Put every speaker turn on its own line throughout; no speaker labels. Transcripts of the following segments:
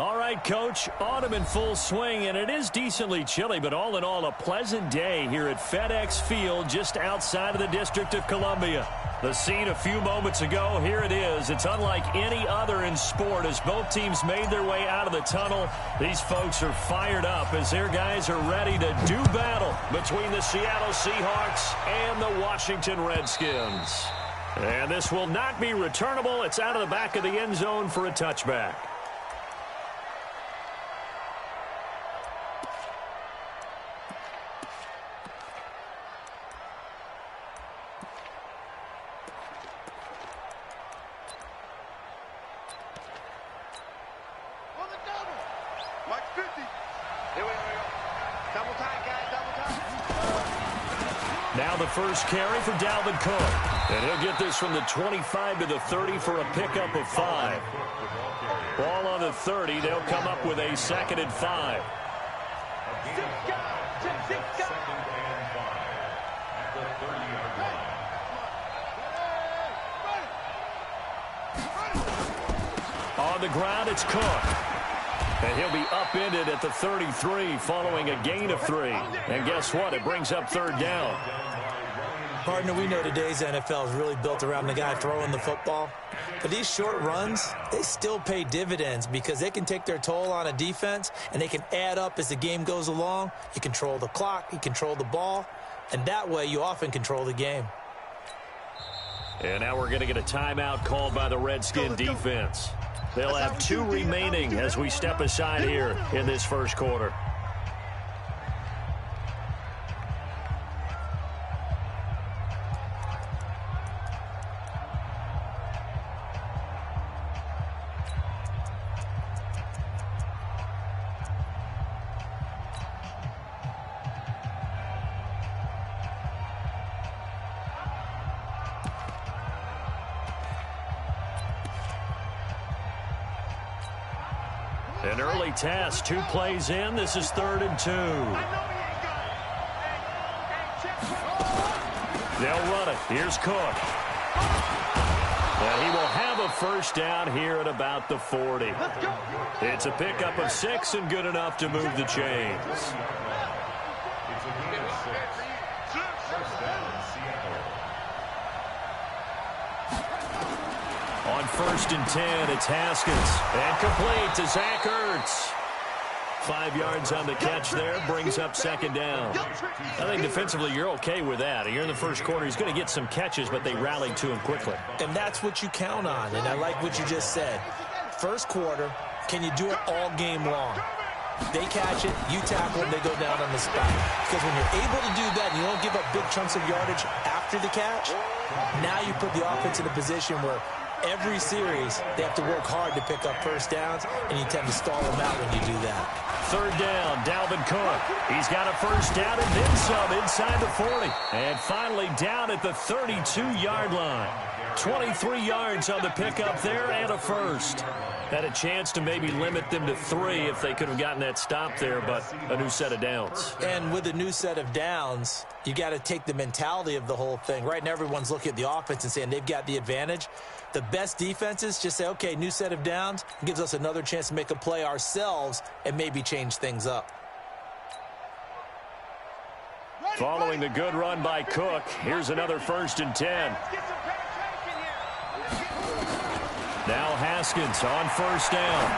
All right, Coach, autumn in full swing, and it is decently chilly, but all in all, a pleasant day here at FedEx Field just outside of the District of Columbia. The scene a few moments ago, here it is. It's unlike any other in sport as both teams made their way out of the tunnel. These folks are fired up as their guys are ready to do battle between the Seattle Seahawks and the Washington Redskins. And this will not be returnable. It's out of the back of the end zone for a touchback. Now the first carry for Dalvin Cook. And he'll get this from the 25 to the 30 for a pickup of 5. Ball on the 30. They'll come up with a 2nd and 5. On the ground, it's Cook. And he'll be upended at the 33 following a gain of 3. And guess what? It brings up 3rd down.
Partner, we know today's NFL is really built around the guy throwing the football. But these short runs, they still pay dividends because they can take their toll on a defense and they can add up as the game goes along. You control the clock, you control the ball, and that way you often control the game.
And now we're going to get a timeout called by the Redskin defense. They'll have 2 remaining as we step aside here in this first quarter. An early test, 2 plays in. This is 3rd and 2. They'll run it. Here's Cook. And he will have a first down here at about the 40. It's a pickup of 6 and good enough to move the chains. On 1st and 10, it's Haskins. And complete to Zach Ertz. 5 yards on the catch there, brings up 2nd down. I think defensively you're okay with that. You're in the first quarter. He's going to get some catches, but they rallied to him quickly.
And that's what you count on, and I like what you just said. First quarter, can you do it all game long? They catch it, you tackle them, they go down on the spot. Because when you're able to do that and you don't give up big chunks of yardage after the catch, now you put the offense in a position where every series, they have to work hard to pick up first downs, and you tend to stall them out when you do that.
3rd down, Dalvin Cook. He's got a first down and then some inside the 40. And finally down at the 32-yard line. 23 yards on the pickup there and a first. Had a chance to maybe limit them to 3 if they could have gotten that stop there, but a new set of downs.
And with a new set of downs, you got to take the mentality of the whole thing. Right now, everyone's looking at the offense and saying they've got the advantage. The best defenses just say, okay, new set of downs, gives us another chance to make a play ourselves and maybe change things up.
Following the good run by Cook, here's another 1st and 10. Now Haskins on 1st down.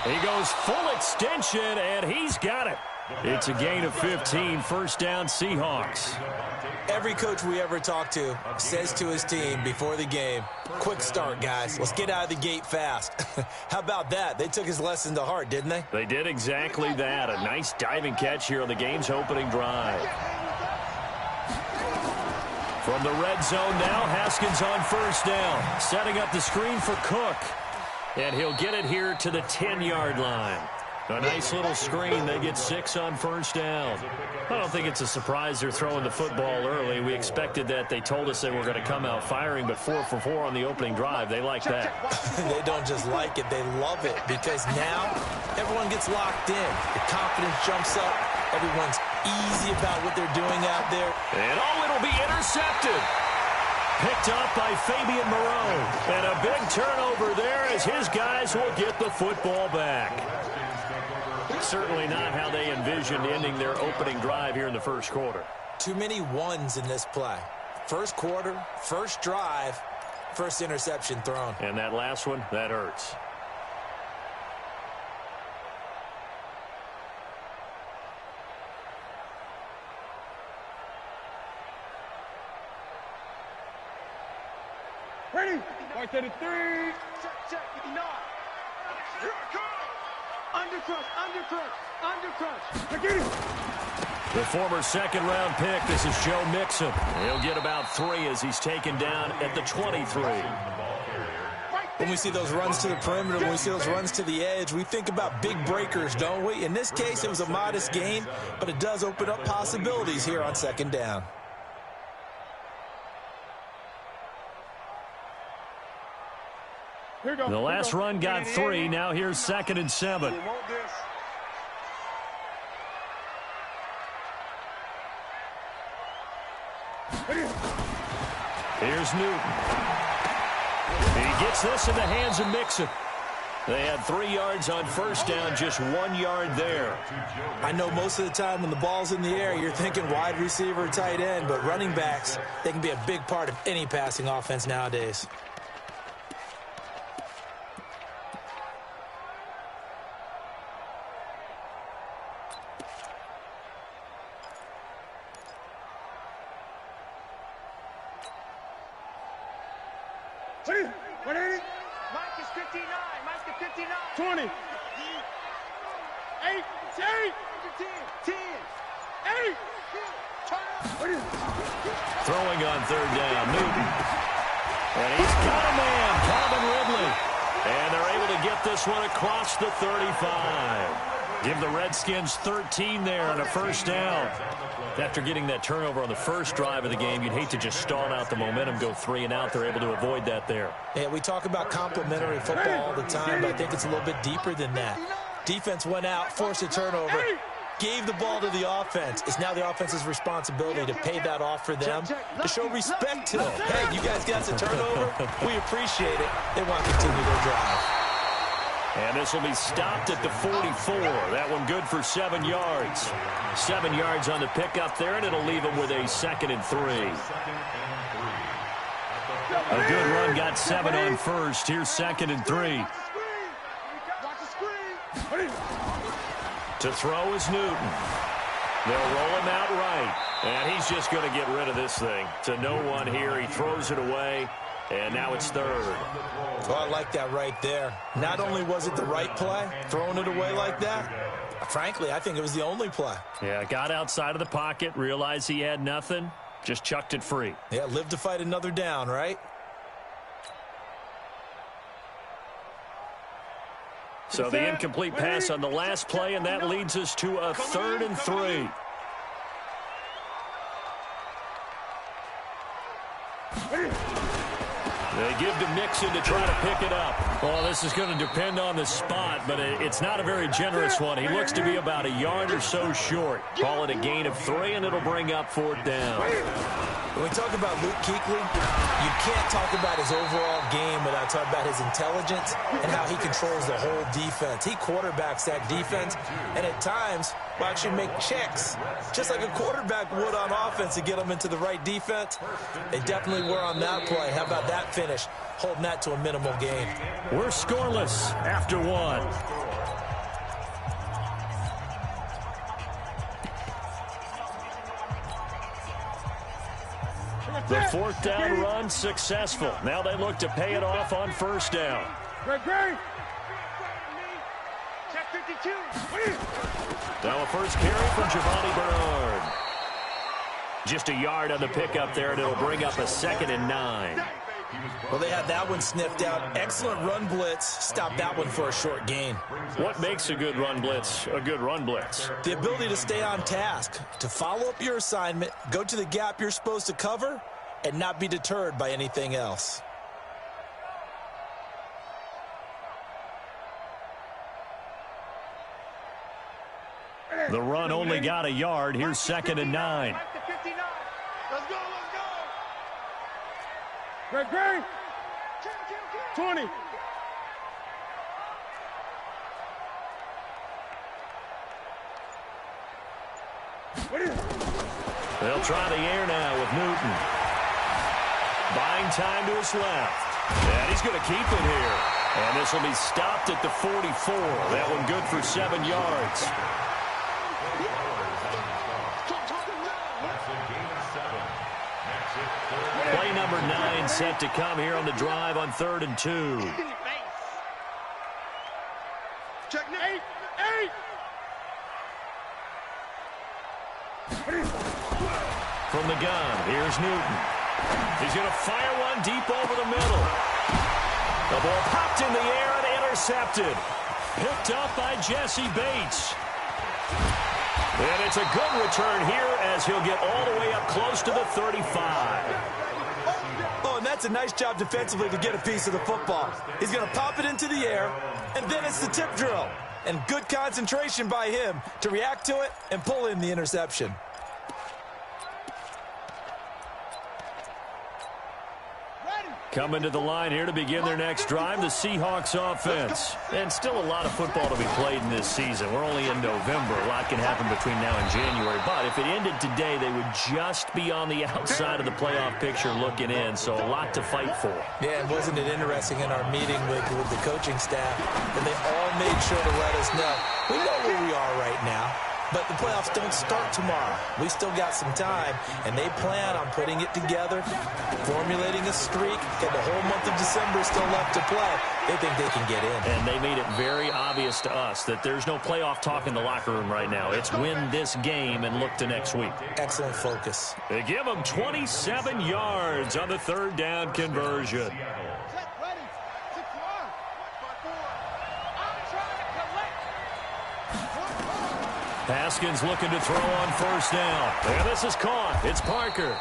He goes full extension, and he's got it. It's a gain of 15, 1st down Seahawks.
Every coach we ever talk to says to his team before the game, quick start, guys. Let's get out of the gate fast. How about that? They took his lesson to heart, didn't they?
They did exactly that. A nice diving catch here on the game's opening drive. From the red zone now, Haskins on 1st down. Setting up the screen for Cook. And he'll get it here to the 10-yard line. A nice little screen. They get 6 on 1st down. I don't think it's a surprise they're throwing the football early. We expected that. They told us they were going to come out firing, but 4 for 4 on the opening drive. They like that.
They don't just like it. They love it because now everyone gets locked in. The confidence jumps up. Everyone's easy about what they're doing out there.
And it'll be intercepted. Picked up by Fabian Moreau. And a big turnover there as his guys will get the football back. Certainly not how they envisioned ending their opening drive here in the first quarter.
Too many ones in this play. First quarter, first drive, first interception thrown.
And that last one, that hurts.
Ready? Mark to the 3. Check, 59. Here I come. Undercrush. I get it.
The former second-round pick, this is Joe Mixon. He'll get about 3 as he's taken down at the 23.
When we see those runs to the perimeter, when we see those runs to the edge, we think about big breakers, don't we? In this case, it was a modest gain, but it does open up possibilities here on second down.
The last run got 3. Now here's 2nd and 7. Here's Newton. He gets this in the hands of Mixon. They had 3 yards on first down, just 1 yard there.
I know most of the time when the ball's in the air, you're thinking wide receiver, tight end, but running backs, they can be a big part of any passing offense nowadays.
What is it? Mike is 59. 20. 8. 10. 8.
Throwing on third down, Newton. And he's got a man, Calvin Ridley. And they're able to get this one across the 35. Give the Redskins 13 there on a first down. After getting that turnover on the first drive of the game, you'd hate to just stall out the momentum, go 3 and out. They're able to avoid that there.
Yeah, we talk about complementary football all the time, but I think it's a little bit deeper than that. Defense went out, forced a turnover, gave the ball to the offense. It's now the offense's responsibility to pay that off for them, to show respect to them. Hey, you guys got the turnover. We appreciate it. They want to continue their drive.
And this will be stopped at the 44. That one good for 7 yards. 7 yards on the pickup there, and it'll leave them with a 2nd and 3. A good run got 7 on first. Here's 2nd and 3. To throw is Newton. They'll roll him out right. And he's just going to get rid of this thing. To no one here. He throws it away. And now it's 3rd.
Well, I like that right there. Not only was it the right play, throwing it away like that, frankly, I think it was the only play.
Yeah, got outside of the pocket, realized he had nothing, just chucked it free.
Yeah, live to fight another down, right?
So the incomplete pass on the last play, and that leads us to a 3rd and 3. They give to Mixon to try to pick it up. Well, this is going to depend on the spot, but it's not a very generous one. He looks to be about a yard or so short. Call it a gain of 3, and it'll bring up 4th down.
When we talk about Luke Kuechly, you can't talk about his overall game without talking about his intelligence and how he controls the whole defense. He quarterbacks that defense, and at times will actually make checks, just like a quarterback would on offense to get them into the right defense. They definitely were on that play. How about that finish, holding that to a minimal gain?
We're scoreless after 1. The 4th down run successful. Now they look to pay it off on first down.
Check 52.
Now a first carry from Giovanni Bernard. Just a yard on the pickup there, and it'll bring up a 2nd and 9.
Well, they had that one sniffed out. Excellent run blitz. Stopped that one for a short gain.
What makes a good run blitz a good run blitz?
The ability to stay on task, to follow up your assignment, go to the gap you're supposed to cover, and not be deterred by anything else.
The run only got a yard. Here's 2nd and 9.
Let's go. Great, great. 20.
They'll try the air now with Newton. Buying time to his left. And he's going to keep it here. And this will be stopped at the 44. That one good for 7 yards. Play number 9 set to come here on the drive on 3rd and 2.
Check 8.
From the gun, here's Newton. He's going to fire one deep over the middle. The ball popped in the air and intercepted. Picked up by Jesse Bates. And it's a good return here as he'll get all the way up close to the 35.
Oh, and that's a nice job defensively to get a piece of the football. He's going to pop it into the air, and then it's the tip drill. And good concentration by him to react to it and pull in the interception.
Coming to the line here to begin their next drive, the Seahawks offense. And still a lot of football to be played in this season. We're only in November. A lot can happen between now and January. But if it ended today, they would just be on the outside of the playoff picture looking in. So a lot to fight for.
Yeah, and wasn't it interesting in our meeting with the coaching staff? And they all made sure to let us know. We know where we are right now. But the playoffs don't start tomorrow. We still got some time, and they plan on putting it together, formulating a streak, got the whole month of December still left to play. They think they can get in.
And they made it very obvious to us that there's no playoff talk in the locker room right now. It's win this game and look to next week.
Excellent focus.
They give them 27 yards on the 3rd down conversion. Haskins looking to throw on 1st down. And this is caught. It's Parker.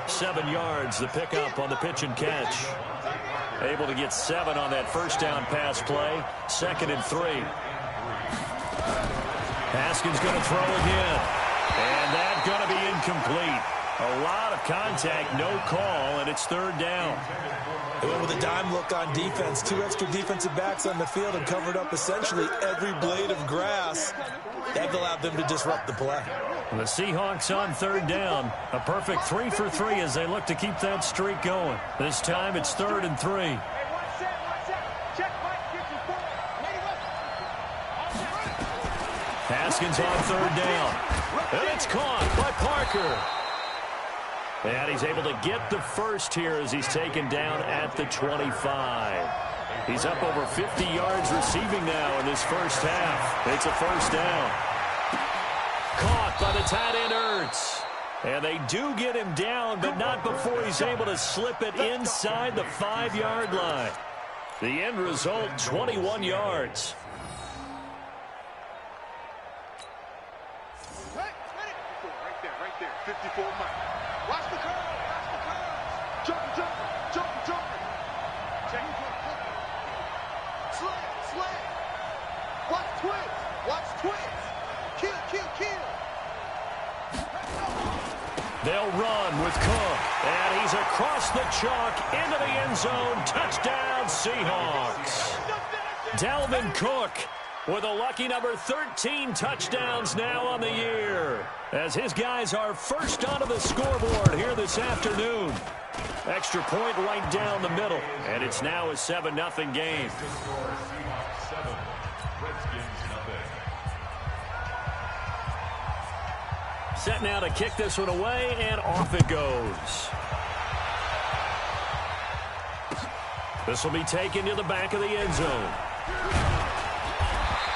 7 yards, the pickup on the pitch and catch. Able to get 7 on that 1st down pass play. 2nd and 3. Haskins going to throw again. And that's going to be incomplete. A lot of contact, no call, and it's 3rd down.
They went with a dime look on defense. 2 extra defensive backs on the field and covered up essentially every blade of grass. That allowed them to disrupt the play.
The Seahawks on 3rd down. A perfect 3 for 3 as they look to keep that streak going. This time it's 3rd and 3. Haskins on 3rd down. And it's caught by Parker. And he's able to get the first here as he's taken down at the 25. He's up over 50 yards receiving now in this first half. It's a 1st down. Caught by the tight end Ertz. And they do get him down, but not before he's able to slip it inside the 5-yard line. The end result, 21 yards.
Right there. 54 miles. Watch the curve. Jumping. Check it. Slam. Watch twist. Kill.
They'll run with Cook. And he's across the chalk into the end zone. Touchdown, Seahawks. Dalvin Cook with a lucky number 13 touchdowns now on the year, as his guys are first onto the scoreboard here this afternoon. Extra point right down the middle, and it's now a 7-0 game. Set now to kick this one away, and off it goes. This will be taken to the back of the end zone.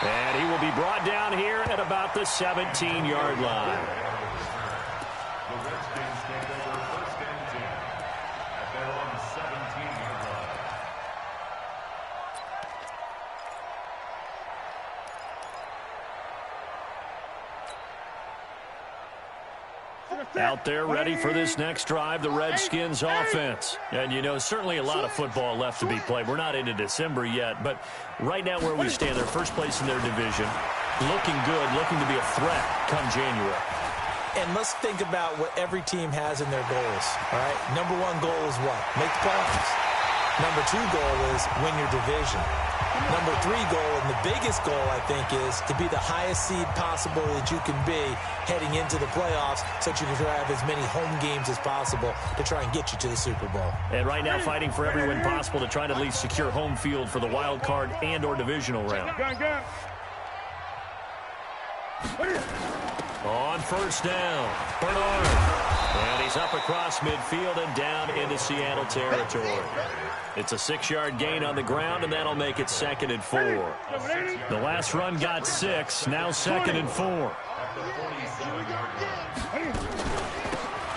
And he will be brought down here at about the 17-yard line.
The Redskins take over 1st and 10 at their own 17-yard line.
Out there ready for this next drive, the Redskins offense. And, you know, certainly a lot of football left to be played. We're not into December yet, but right now where we stand, they're first place in their division. Looking good, looking to be a threat come January.
And let's think about what every team has in their goals, all right? Number one goal is what? Make the playoffs. Number two goal is win your division. Number three goal, and the biggest goal, I think, is to be the highest seed possible that you can be heading into the playoffs so that you can have as many home games as possible to try and get you to the Super Bowl.
And right now fighting for every win possible to try to at least secure home field for the wild card and or divisional round. On first down, Bernard. And he's up across midfield and down into Seattle territory. It's a 6-yard gain on the ground, and that'll make it 2nd and 4. The last run got 6, now 2nd and 4.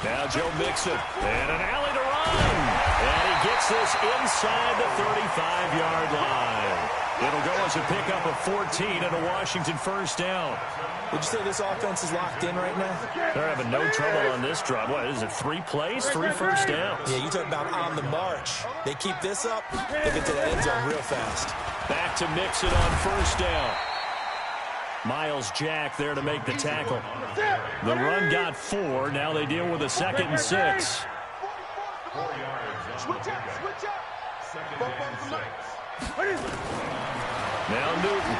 Now Joe Mixon, and an alley to run. And he gets this inside the 35-yard line. It'll go as a pickup of 14 and a Washington first down.
Would you say this offense is locked in right now?
They're having no trouble on this drive. What is it, 3 plays, 3 first downs?
Yeah, you talk about on the march. They keep this up, they get to the end zone real fast.
Back to Mixon on first down. Miles Jack there to make the tackle. The run got 4. Now they deal with a 2nd and 6.
4 yards. Switch up. 2nd and 6.
Now Newton.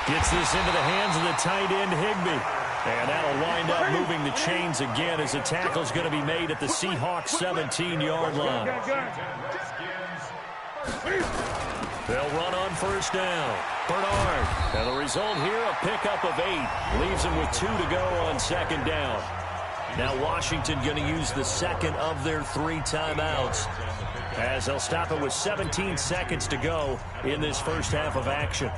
Gets this into the hands of the tight end, Higbee. And that'll wind up moving the chains again as the tackle's going to be made at the Seahawks 17-yard line. They'll run on first down. Bernard. And the result here, a pickup of 8. Leaves him with 2 to go on 2nd down. Now Washington going to use the 2nd of their 3 timeouts, as they'll stop it with 17 seconds to go in this first half of action.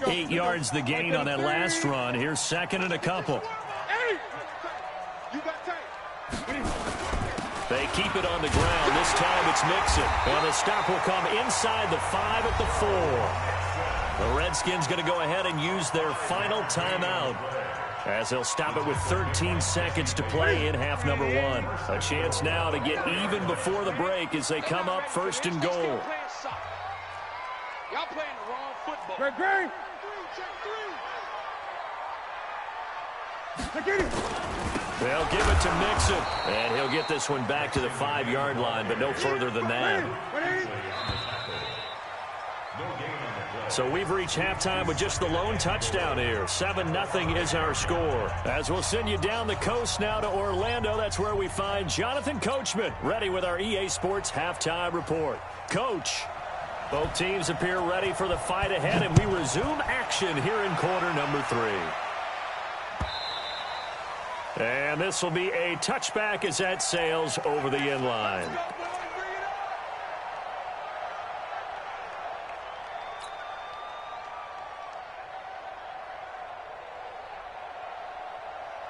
Eight yards the gain on that last run. Here's 2nd and a couple. They keep it on the ground. This time it's Mixon. And the stop will come inside the 5 at the 4. The Redskins going to go ahead and use their final timeout, as they'll stop it with 13 seconds to play in half number 1. A chance now to get even before the break as they come up 1st and goal.
Y'all playing the wrong football. Great.
They'll give it to Mixon, and he'll get this one back to the 5-yard line, but no further than that. So we've reached halftime with just the lone touchdown here. 7-0 is our score. As we'll send you down the coast now to Orlando, that's where we find Jonathan Coachman, ready with our EA Sports halftime report. Coach, both teams appear ready for the fight ahead, and we resume action here in quarter number 3. And this will be a touchback as that sails over the end line.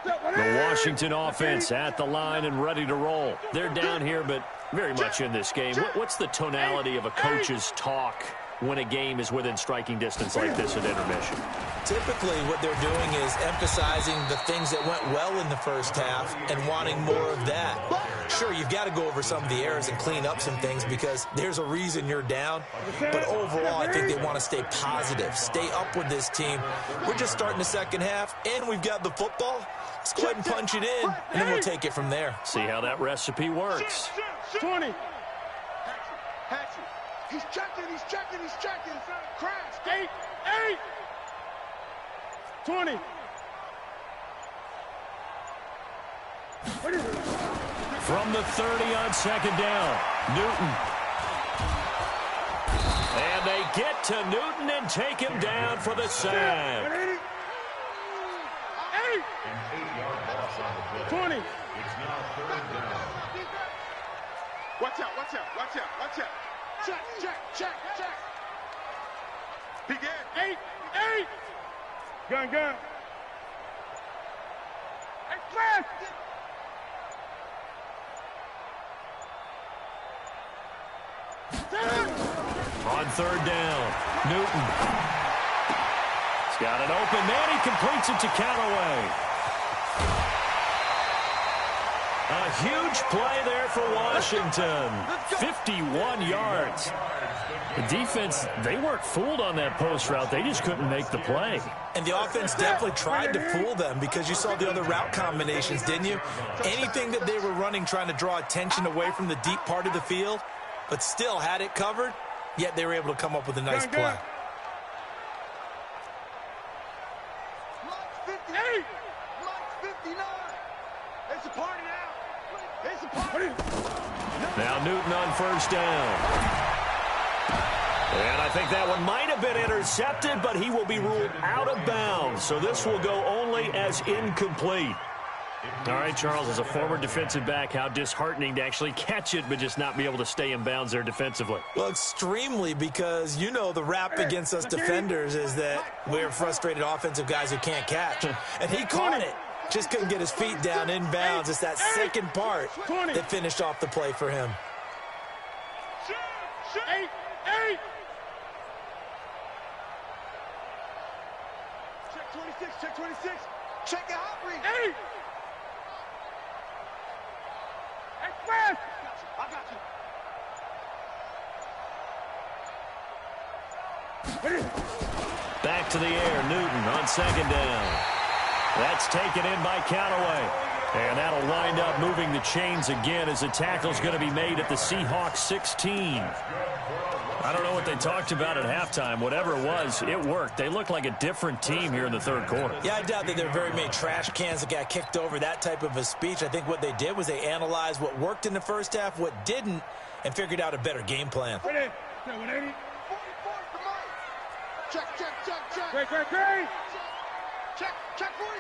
The Washington offense at the line and ready to roll. They're down here, but very much in this game. What's the tonality of a coach's talk when a game is within striking distance like this at intermission?
Typically, what they're doing is emphasizing the things that went well in the first half and wanting more of that. Sure, you've got to go over some of the errors and clean up some things because there's a reason you're down. But overall, I think they want to stay positive, stay up with this team. We're just starting the second half, and we've got the football. Let's go ahead and punch it in, and then we'll take it from there.
See how that recipe works.
20. He's checking. Crash. 8. 20.
From the 30 on 2nd down, Newton. And they get to Newton and take him down for the sack.
20.
It's now 3rd down.
Watch out. Check. Begin. 8. Gun. Hey, flash.
On 3rd down, Newton. He's got an open man. He completes it to Callaway. A huge play there for Washington. 51 yards. The defense, they weren't fooled on that post route. They just couldn't make the play.
And the offense definitely tried to fool them because you saw the other route combinations, didn't you? Anything that they were running trying to draw attention away from the deep part of the field, but still had it covered, yet they were able to come up with a nice play.
Block 58. Block 59. It's a party now. It's a party.
Now Newton on first down. And I think that one might have been intercepted, but he will be ruled out of bounds. So this will go only as incomplete. All right, Charles, as a former defensive back, how disheartening to actually catch it but just not be able to stay in bounds there defensively.
Well, extremely, because you know the rap against us defenders is that we're frustrated offensive guys who can't catch. And he caught it. Just couldn't get his feet down in bounds. It's that second part that finished off the play for him.
8. Check 26. Check 26. Check your hot read. 8. Express. I got you.
Back to the air, Newton on second down. That's taken in by Callaway. And that'll wind up moving the chains again as the tackle's going to be made at the Seahawks 16. I don't know what they talked about at halftime. Whatever it was, it worked. They look like a different team here in the third quarter.
Yeah, I doubt that there are very many trash cans that got kicked over, that type of a speech. I think what they did was they analyzed what worked in the first half, what didn't, and figured out a better game plan.
180. 180. 44 for Mike. Check. Great. Check 43.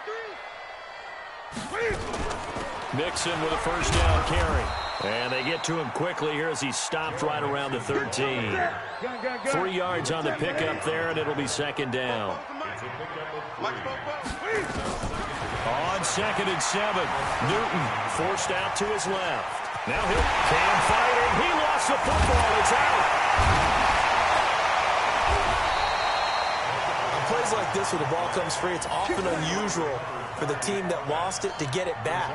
Mixon with a first down carry. And they get to him quickly here as he stopped right around the 13. 3 yards on the pickup there, and it'll be second down. On 2nd and 7, Newton forced out to his left. Now he can fight it. He lost the football. It's out.
Plays like this where the ball comes free, it's often unusual for the team that lost it to get it back,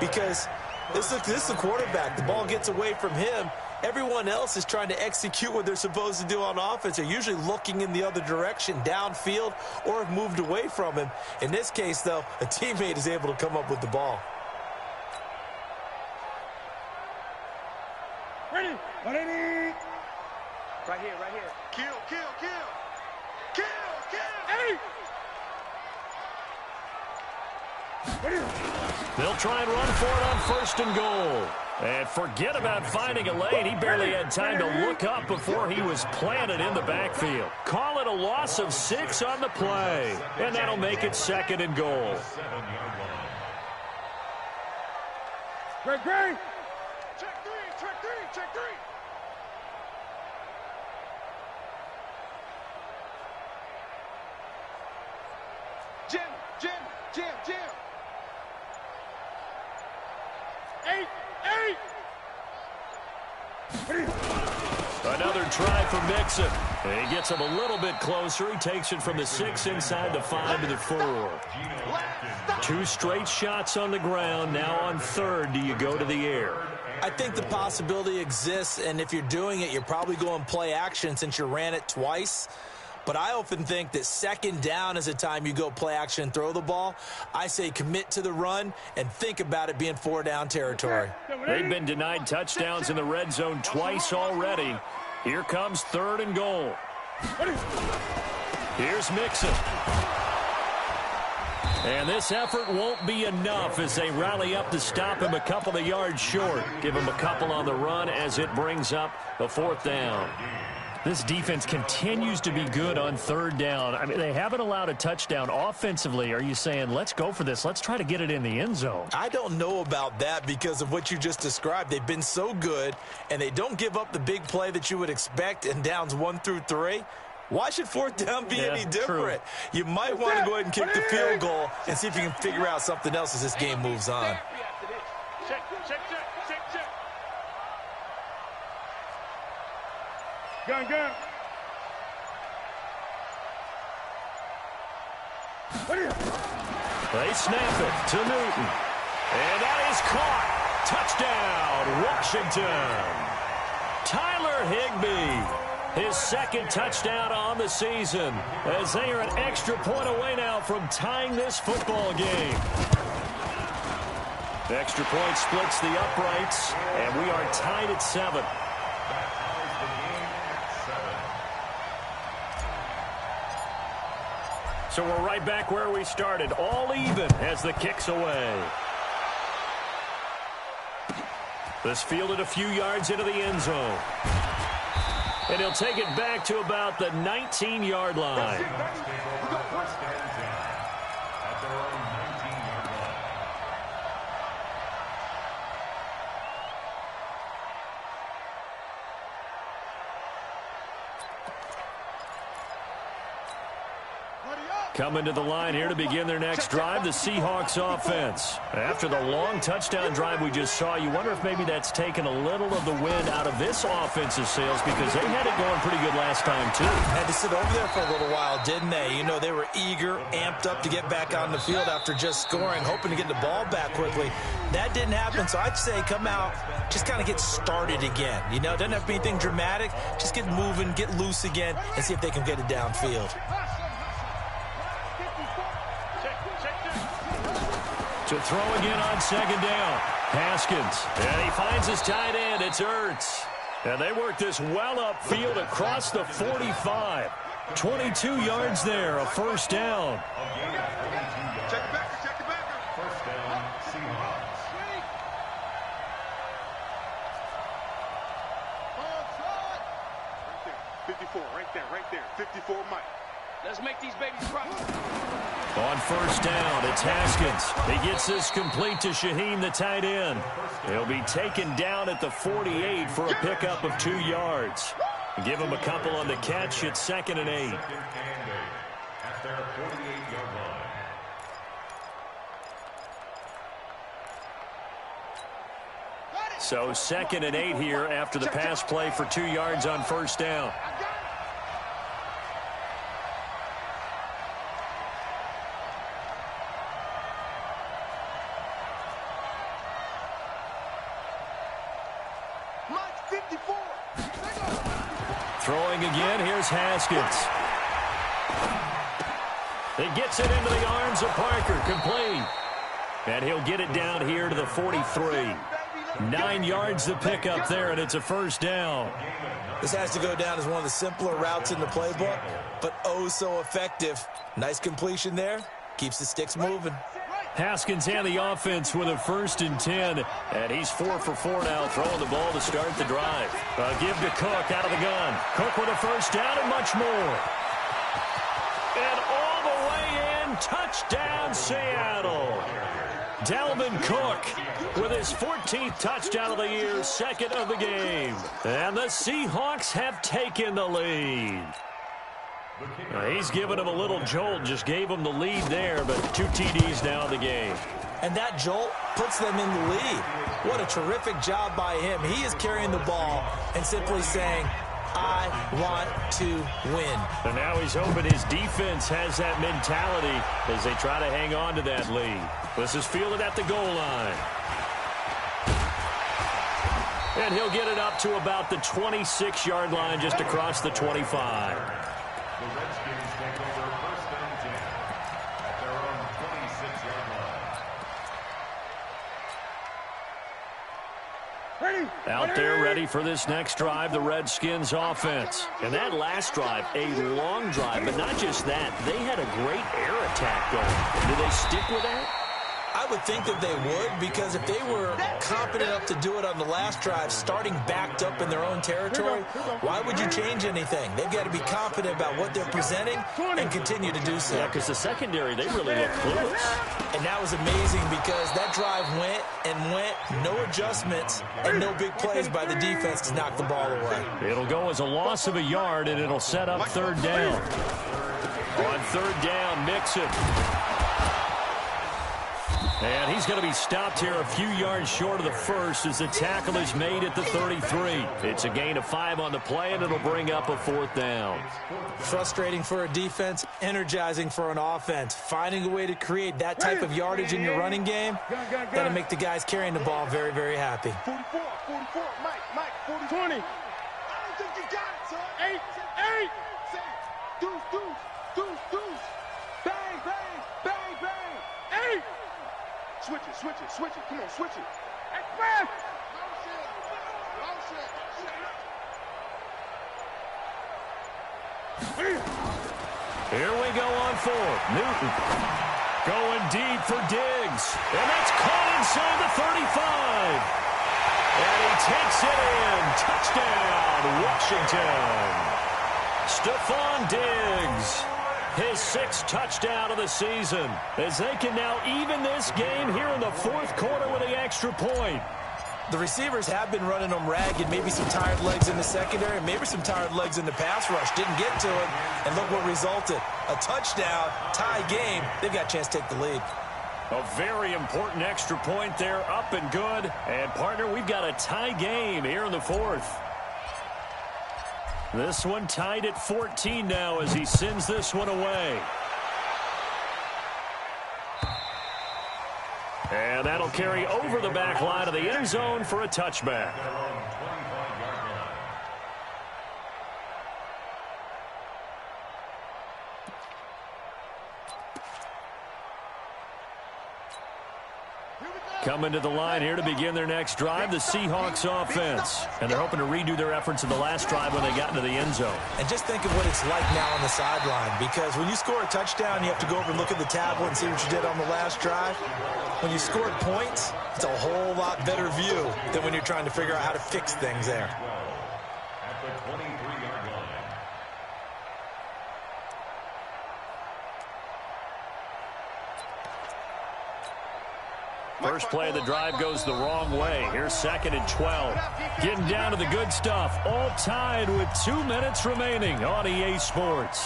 because this is the quarterback. The ball gets away from him. Everyone else is trying to execute what they're supposed to do on offense. They're usually looking in the other direction, downfield, or have moved away from him. In this case, though, a teammate is able to come up with the ball.
Ready. 180. Right here. Kill. 8.
They'll try and run for it on 1st and goal. And forget about finding a lane. He barely had time to look up before he was planted in the backfield. Call it a loss of 6 on the play. And that'll make it 2nd and goal.
Great. Check 3. Jim. 8.
Another try for Mixon. And he gets him a little bit closer. He takes it from the 6 inside the 5 to the 4. 2 straight shots on the ground. Now on 3rd, do you go to the air?
I think the possibility exists, and if you're doing it, you're probably going play action since you ran it twice. But I often think that 2nd down is a time you go play action and throw the ball. I say commit to the run and think about it being 4-down territory.
They've been denied touchdowns in the red zone twice already. Here comes 3rd and goal. Here's Mixon. And this effort won't be enough as they rally up to stop him a couple of yards short. Give him a couple on the run as it brings up the 4th down. This defense continues to be good on 3rd down. I mean, they haven't allowed a touchdown offensively. Are you saying, let's go for this? Let's try to get it in the end zone.
I don't know about that because of what you just described. They've been so good, and they don't give up the big play that you would expect in downs 1 through 3. Why should 4th down be any different? True. You might want to go ahead and kick the field goal and see if you can figure out something else as this game moves on.
Check. Gun.
They snap it to Newton. And that is caught. Touchdown, Washington. Tyler Higbee, his second touchdown on the season, as they are an extra point away now from tying this football game. The extra point splits the uprights, and we are tied at 7. So we're right back where we started, all even as the kick's away. This fielded a few yards into the end zone. And he'll take it back to about the 19-yard line. Coming to the line here to begin their next drive, the Seahawks offense. After the long touchdown drive we just saw, you wonder if maybe that's taken a little of the wind out of this offensive sails, because they had it going pretty good last time, too.
Had to sit over there for a little while, didn't they? You know, they were eager, amped up to get back on the field after just scoring, hoping to get the ball back quickly. That didn't happen, so I'd say come out, just kind of get started again. You know, doesn't have to be anything dramatic. Just get moving, get loose again, and see if they can get it downfield.
To throw again on second down. Haskins. And he finds his tight end. It's Ertz. And they work this well upfield across the 45. 22 yards there, a first down.
Check it back, check it back.
First down, Seahawks.
54, right there. 54, Mike.
Let's make these babies proud.
On first down, it's Haskins. He gets this complete to Shaheen, the tight end. He'll be taken down at the 48 for a pickup of 2 yards. Give him a couple on the catch. It's 2nd and 8.
At their 48-yard line.
So 2nd and 8 here after the pass play for 2 yards on first down. Throwing again, here's Haskins. He gets it into the arms of Parker, complete. And he'll get it down here to the 43. 9 yards to pick up there, and it's a first down.
This has to go down as one of the simpler routes in the playbook, but oh so effective. Nice completion there. Keeps the sticks moving.
Haskins and the offense with a 1st and 10, and he's 4 for 4 now, throwing the ball to start the drive. A give to Cook out of the gun. Cook with a first down and much more. And all the way in, touchdown Seattle. Dalvin Cook with his 14th touchdown of the year, 2nd of the game. And the Seahawks have taken the lead. He's given him a little jolt, just gave him the lead there, but 2 TDs now in the game.
And that jolt puts them in the lead. What a terrific job by him. He is carrying the ball and simply saying, I want to win.
And now he's hoping his defense has that mentality as they try to hang on to that lead. This is fielded at the goal line. And he'll get it up to about the 26-yard line, just across the 25.
The Redskins take over 1st and 10 at their own 26-yard line.
Out there ready for this next drive, the Redskins offense. And that last drive, a long drive, but not just that. They had a great air attack going. Do they stick with that?
I would think that they would, because if they were confident enough to do it on the last drive, starting backed up in their own territory, why would you change anything? They've got to be confident about what they're presenting and continue to do so.
Yeah, because the secondary, they really look clueless.
And that was amazing because that drive went and went, no adjustments, and no big plays by the defense to knock the ball away.
It'll go as a loss of a yard, and it'll set up 3rd down. On 3rd down, Mixon. And he's going to be stopped here a few yards short of the first as the tackle is made at the 33. It's a gain of 5 on the play, and it'll bring up a 4th down.
Frustrating for a defense, energizing for an offense. Finding a way to create that type of yardage in your running game, that'll make the guys carrying the ball very, very happy.
44, Mike, 40, 20. I don't think you got it, son. 8. Deuce. Bang, bang. 8. Switch it. Come on, switch it. Express.
Here we go on 4th. Newton going deep for Diggs. And that's caught inside the 35. And he takes it in. Touchdown, Washington. Stephon Diggs. His 6th touchdown of the season, as they can now even this game here in the 4th quarter with the extra point.
The receivers have been running them ragged. Maybe some tired legs in the secondary, maybe some tired legs in the pass rush. Didn't get to it, and look what resulted. A touchdown, tie game. They've got a chance to take the lead.
A very important extra point there, up and good. And, partner, we've got a tie game here in the 4th. This one tied at 14 now as he sends this one away. And that'll carry over the back line of the end zone for a touchback. Coming to the line here to begin their next drive, the Seahawks offense. And they're hoping to redo their efforts in the last drive when they got into the end zone.
And just think of what it's like now on the sideline, because when you score a touchdown, you have to go over and look at the tablet and see what you did on the last drive. When you scored points, it's a whole lot better view than when you're trying to figure out how to fix things there.
At the 23-yard line.
First play of the drive goes the wrong way. Here's 2nd and 12. Getting down to the good stuff. All tied with 2 minutes remaining on EA Sports.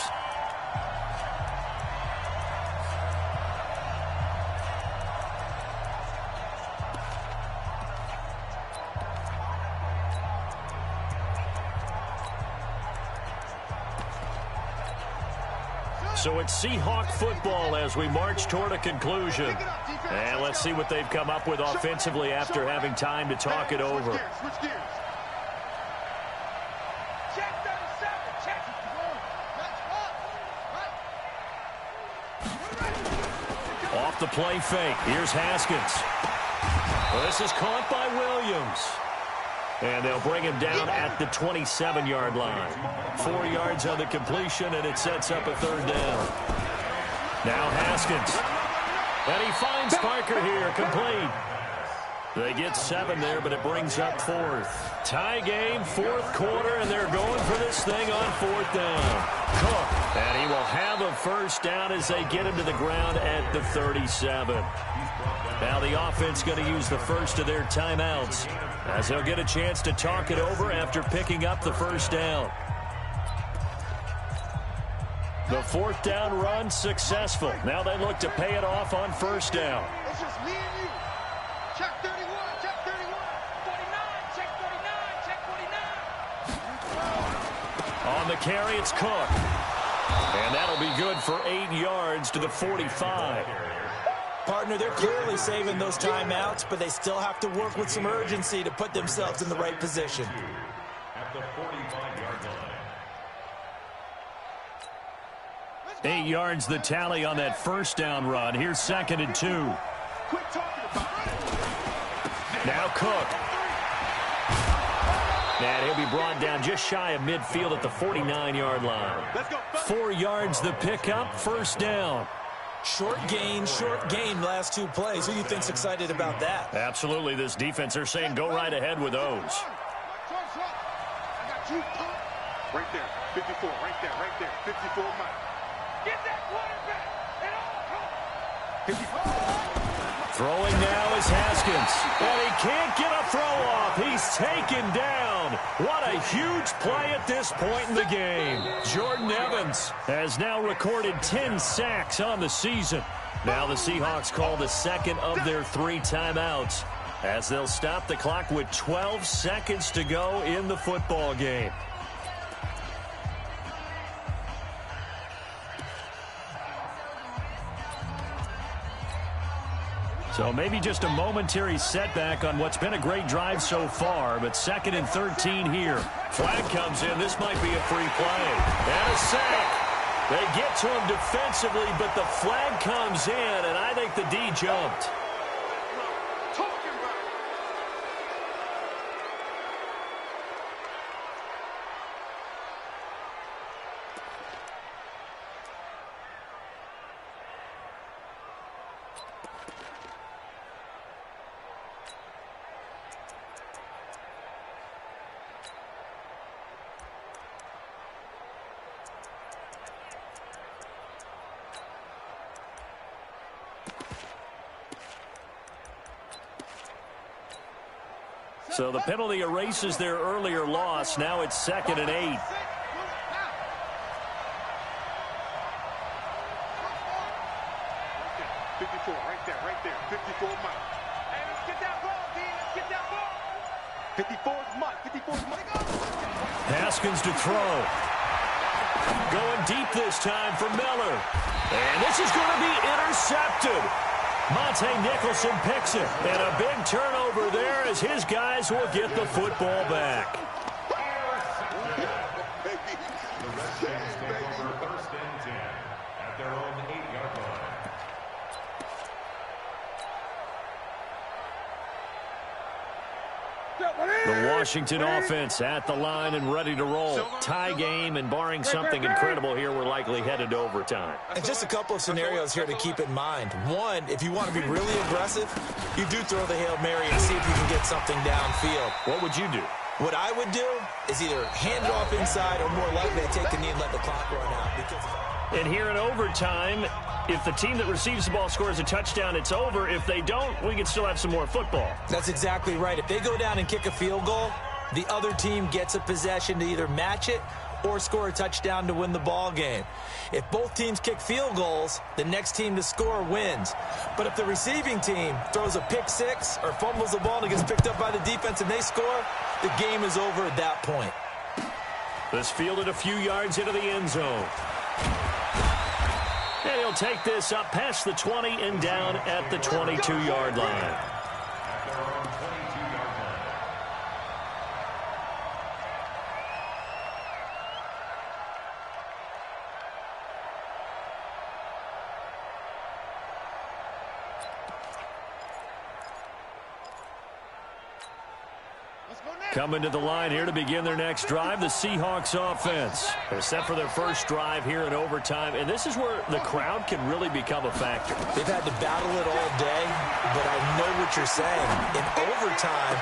So it's Seahawk football as we march toward a conclusion. And let's see what they've come up with offensively after having time to talk it over.
Switch gears. Check 37. Check.
Off the play fake. Here's Haskins. This is caught by Williams. And they'll bring him down at the 27-yard line. 4 yards on the completion, and it sets up a 3rd down. Now Haskins. And he finds Parker here, complete. They get 7 there, but it brings up 4th. Tie game, 4th quarter, and they're going for this thing on 4th down. Cook, and he will have a 1st down as they get him to the ground at the 37. Now the offense going to use the first of their timeouts as they'll get a chance to talk it over after picking up the 1st down. The 4th down run successful. Now they look to pay it off on 1st down.
It's just me and you. Check 31. Check 31. 49. Check 49. Check 49.
On the carry, it's Cook. And that'll be good for 8 yards to the 45.
Partner, they're clearly saving those timeouts, but they still have to work with some urgency to put themselves in the right position.
At the 45-yard line.
8 yards the tally on that 1st down run. Here's 2nd and 2.
Quit talking about it.
Now Cook. And he'll be brought down just shy of midfield at the 49-yard line. 4 yards the pickup, 1st down.
Short gain, last 2 plays. Who do you think's excited about that?
Absolutely, this defense, they're saying go right ahead with those.
I got you. Right there, 54, right there, 54 Mike. Get that quarterback. And all, come on. 54.
Throwing now is Haskins. And he can't get a throw off. He's taken down. What a huge play at this point in the game. Jordan Evans has now recorded 10 sacks on the season. Now the Seahawks call the second of their 3 timeouts as they'll stop the clock with 12 seconds to go in the football game. So maybe just a momentary setback on what's been a great drive so far, but 2nd and 13 here. Flag comes in. This might be a free play. And a sack. They get to him defensively, but the flag comes in, and I think the D jumped. So the penalty erases their earlier loss. Now it's 2nd and 8.
54, right there. 54 Mike. Hey, let's get that ball, D. Let's get that ball. 54's Mike. 54's Mike.
Haskins to throw. Going deep this time for Miller. And this is going to be intercepted. Monte Nicholson picks it. And a big turnover there as his guys will get the football back.
The Redskins take over 1st and 10 at their own 8-yard line.
The Washington offense at the line and ready to roll. Tie game, and barring something incredible here, we're likely headed to overtime.
And just a couple of scenarios here to keep in mind. One, if you want to be really aggressive, you do throw the Hail Mary and see if you can get something downfield.
What would you do?
What I would do is either hand it off inside or more likely to take the knee and let the clock run out.
And here in overtime, if the team that receives the ball scores a touchdown, it's over. If they don't, we can still have some more football.
That's exactly right. If they go down and kick a field goal, the other team gets a possession to either match it or score a touchdown to win the ball game. If both teams kick field goals, the next team to score wins. But if the receiving team throws a pick six or fumbles the ball and it gets picked up by the defense and they score, the game is over at that point.
This fielded a few yards into the end zone. And he'll take this up past the 20 and down at the 22-yard line.
At their own 22-yard line.
Coming to the line here to begin their next drive, the Seahawks offense. They're set for their first drive here in overtime, and this is where the crowd can really become a factor.
They've had to battle it all day, but I know what you're saying. In overtime,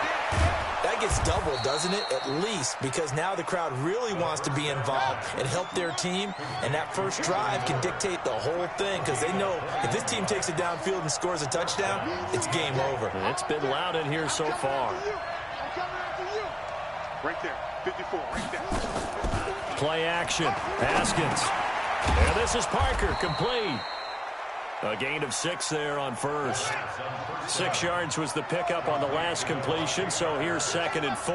that gets doubled, doesn't it? At least, because now the crowd really wants to be involved and help their team, and that first drive can dictate the whole thing because they know if this team takes it downfield and scores a touchdown, it's game over.
And it's been loud in here so far.
Right there, 54, right there.
Play action, Haskins. And this is Parker, complete. A gain of 6 there on first. 6 yards was the pickup on the last completion, so here's 2nd and 4.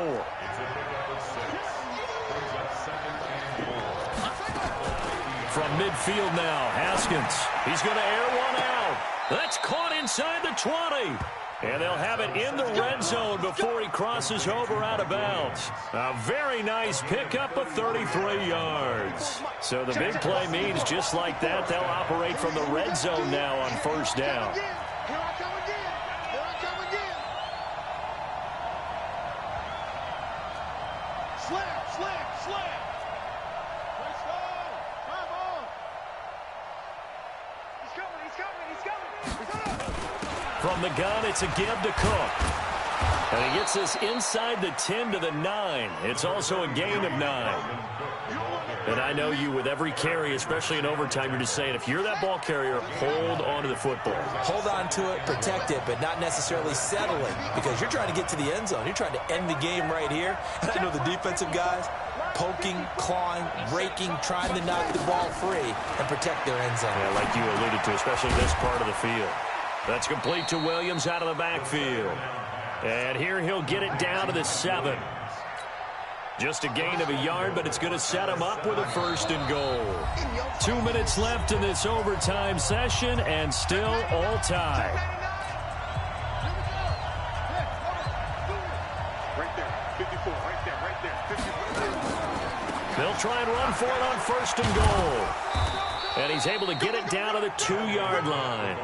From midfield now, Haskins. He's going to air one out. That's caught inside the 20. And they'll have it in the red zone before he crosses over out of bounds. A very nice pickup of 33 yards. So the big play means just like that, they'll operate from the red zone now on first down.
Here I come again. Here I come again. Slam, slam, slam. Let's go. Come on. He's coming, he's coming, he's coming.
From the gun, it's a give to Cook. And he gets this inside the 10 to the 9. It's also a gain of 9. And I know you with every carry, especially in overtime, you're just saying, if you're that ball carrier, hold on to the football.
Hold on to it, protect it, but not necessarily settling, because you're trying to get to the end zone. You're trying to end the game right here. And I know the defensive guys poking, clawing, raking, trying to knock the ball free and protect their end zone.
Yeah, like you alluded to, especially this part of the field. That's complete to Williams out of the backfield. And here he'll get it down to the 7. Just a gain of a yard, but it's going to set him up with a 1st and goal. 2 minutes left in this overtime session, and still all tied.
Right there, 54, right there, 54.
They'll try and run for it on 1st and goal. And he's able to get it down to the 2-yard line.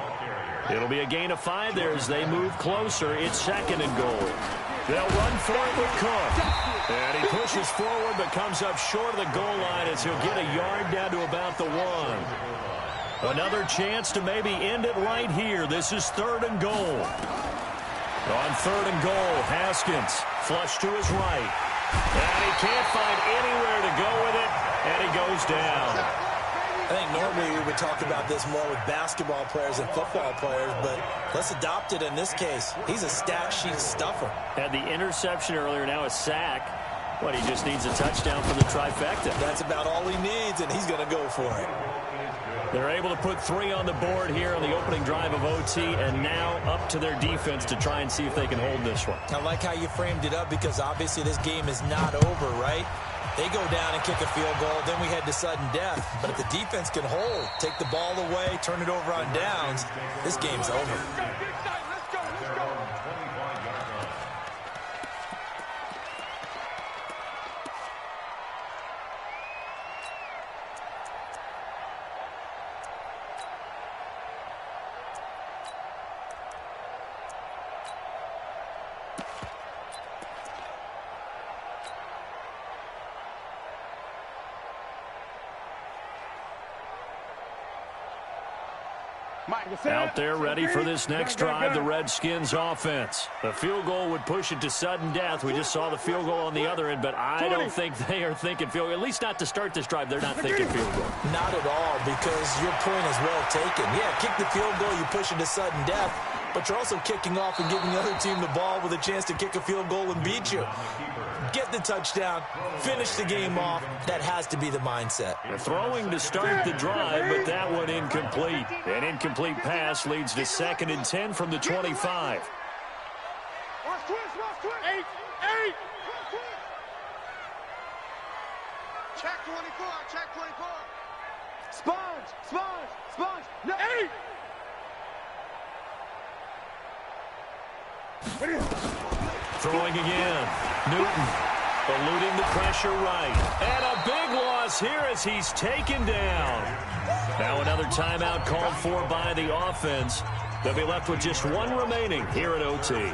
It'll be a gain of 5 there as they move closer. It's 2nd and goal. They'll run for it with Cook. And he pushes forward but comes up short of the goal line as he'll get a yard down to about the 1. Another chance to maybe end it right here. This is 3rd and goal. On 3rd and goal, Haskins flush to his right. And he can't find anywhere to go with it, and he goes down.
I think normally we would talk about this more with basketball players and football players, but let's adopt it in this case. He's a stat sheet stuffer.
Had the interception earlier, now a sack. What, he just needs a touchdown for the trifecta.
That's about all he needs, and he's going to go for it.
They're able to put 3 on the board here on the opening drive of OT, and now up to their defense to try and see if they can hold this one.
I like how you framed it up because obviously this game is not over, right? They go down and kick a field goal, then we head to sudden death. But if the defense can hold, take the ball away, turn it over on downs, this game's over.
Out there ready for this next drive, the Redskins offense. The field goal would push it to sudden death. We just saw the field goal on the other end, but I don't think they are thinking field goal. At least not to start this drive. They're not thinking field goal.
Not at all, because your point is well taken. Yeah, kick the field goal, you push it to sudden death, but you're also kicking off and giving the other team the ball with a chance to kick a field goal and beat you. Get the touchdown, finish the game off. That has to be the mindset.
They're throwing to start the drive, but that one incomplete. An incomplete pass leads to 2nd and 10 from the 25.
Watch twist. 8. Check 24. Sponge. No. 8.
Throwing again. Newton eluding the pressure right. And a big loss here as he's taken down. Now another timeout called for by the offense. They'll be left with just 1 remaining here at OT.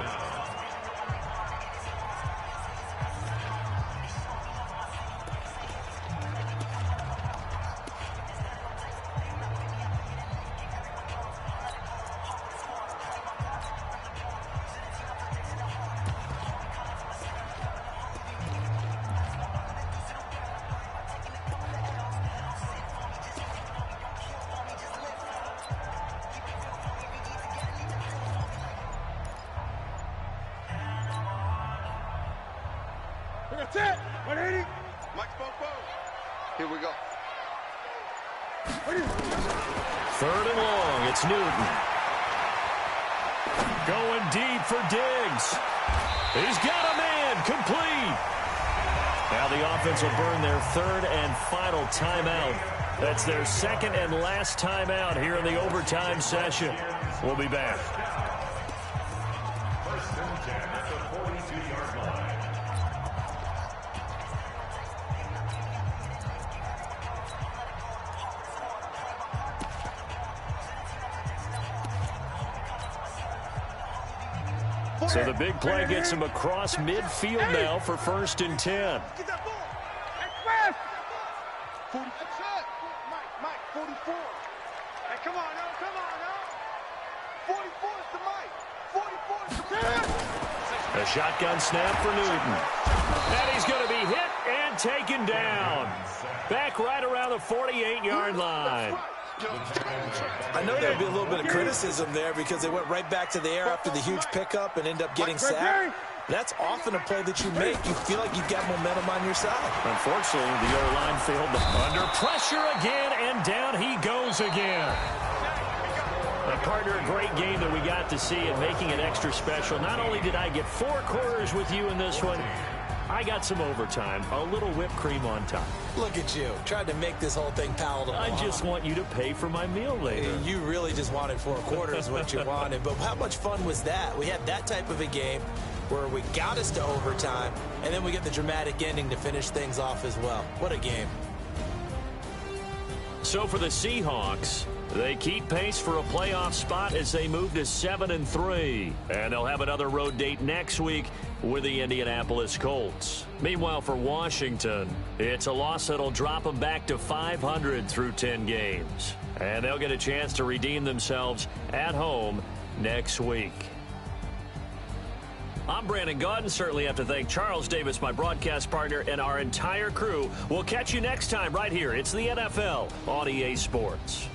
That's it. 180. Mike Popo. Here we go.
3rd and long. It's Newton. Going deep for Diggs. He's got a man. Complete. Now the offense will burn their 3rd and final timeout. That's their 2nd and last timeout here in the overtime session. We'll be back.
1st and 10 at the 42-yard line.
So the big play gets him across midfield now for 1st and 10.
Get that ball. Hey, 40. That's it. Mike, 44. Hey, come on now. 44 is the Mike.
A shotgun snap for Newton. And he's going to be hit and taken down. Back right around the 48-yard line.
I know there'll be a little bit of criticism there because they went right back to the air after the huge pickup and end up getting sacked. That's often a play that you make. You feel like you've got momentum on your side.
Unfortunately, the O-line failed under pressure again, and down he goes again. Partner, a great game that we got to see and making it extra special. Not only did I get 4 quarters with you in this one, I got some overtime, a little whipped cream on top.
Look at you, tried to make this whole thing palatable.
I just want you to pay for my meal later.
You really just wanted 4 quarters, what you wanted. But how much fun was that? We had that type of a game where we got us to overtime, and then we get the dramatic ending to finish things off as well. What a game.
So for the Seahawks, they keep pace for a playoff spot as they move to 7-3. And they'll have another road date next week with the Indianapolis Colts. Meanwhile, for Washington, it's a loss that'll drop them back to 500 through 10 games. And they'll get a chance to redeem themselves at home next week. I'm Brandon Gaudin. Certainly have to thank Charles Davis, my broadcast partner, and our entire crew. We'll catch you next time right here. It's the NFL on EA Sports.